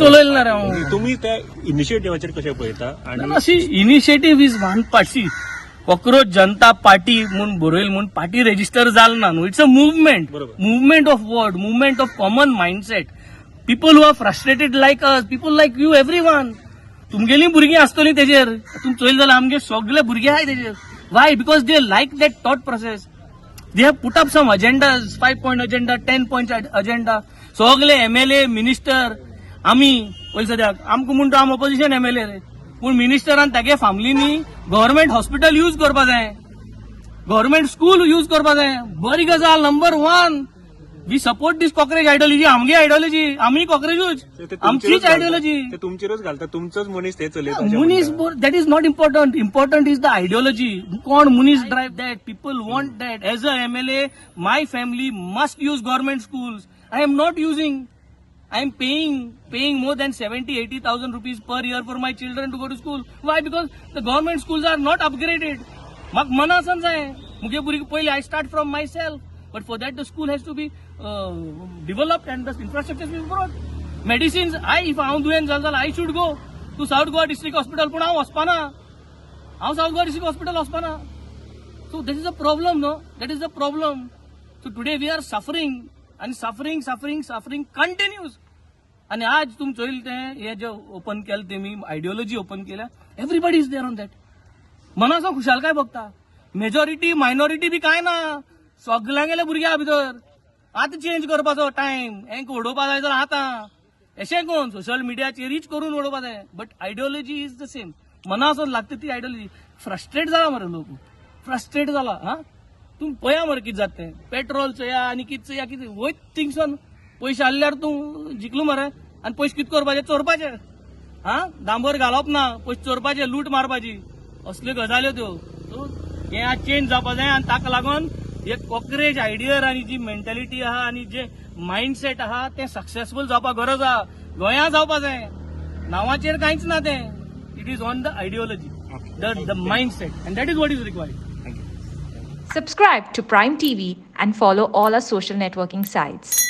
चलयलना रे हांव तुम्ही त्या इनिशिएटिव्हाचेर कशें पळयता आणि अशी initiative is one party cockroach Janata party म्हणून बरयल म्हणून पार्टी रेजिस्टर जाल ना न्हू इट्स अ मुवमेंट बरोबर. Movement of word movement of common mindset people who are frustrated like us people like you everyone तुमगेली भुरगीं आसतलीं तेजेर तुम चोयल जाल्यार आमगे सगळे भुरगे आहाय तेजेर why because they like that thought process they have put up some agendas 5 point agenda 10 point agenda सगळे एमएलए मिनिस्टर आमी पयली सद्याक आमकां म्हणटा आम ऑपोजिशन एमएलए रे पूण मिनिस्टरान तागे फॅमिलीनी गव्हर्नमेंट हॉस्पिटल यूज करपा जाय गव्हर्नमेंट स्कूल यूज करपा जाय बरी गजाल number 1 we support this cockroach ideology आमगे आयडियोलॉजी आमी कॉक्रेजूच ते आमचीच आयडियोलॉजी ते तुमचेरच घालता तुमचोच मनीस ते चलयता मुनीस that is not important important is the ideology कोण मुनीस drive that people want that as a MLA my family must use government schools I am not using I am paying more than 70,000-80,000 rupees per year for my children to go to school. Why? Because the government schools are not upgraded. Mak mana san jay. Muge puri pहिले I start from myself. But for that the school has to be developed and the infrastructure has to be brought. Medicines, if I am doing jalzal, I should go to South Goa District Hospital. Puna hospana. How South Goa District Hospital hospana. So this is a problem, no? That is the problem. So today we are suffering. आणि suffering continues आणि आज तुम चोईल ते हे जे open केलं ते मी आयडियोलॉजी ओपन केल्या everybody is there on that मनाचो खुशाल काय बघता मेजॉरिटी मायनॉरिटी बी काय ना सगळ्यांगेले भुरग्या भितर आतां चेंज करपाचो टायम हेंक उडोवपा जाय जाल्यार आतां अशें कोण सोशल मिडियाचेर रीच करून उडोवपा जाय but ideology is the same मनाचो लागता ती आयडियोलॉजी फ्रस्ट्रेट जाला मरे लोक फ्रस्ट्रेट जाला हा तूं पळया मरे कितें जाता तें पेट्रोल चोया आनी कितें चोया कितें वयत थिंगसून पयशे हाडल्यार तूं जिकलो मरे आनी पयशे कितें करपाचे चोरपाचे हा डांबर घालप ना पयशे चोरपाचे लूट मारपाची असल्यो गजाल्यो त्यो सो हें आज चेंज जावपा जाय आनी ताका लागून हे कॉक्रेज आयडियर आनी जी मेंटॅलिटी आहा आनी जे मायंडसेट आहा तें सक्सेसफूल जावपाक गरज आहा गोंया जावपा जाय नांवाचेर कांयच ना तें it is on the ideology the mindset and that is what is required. Subscribe to Prime TV and follow all our social networking sites.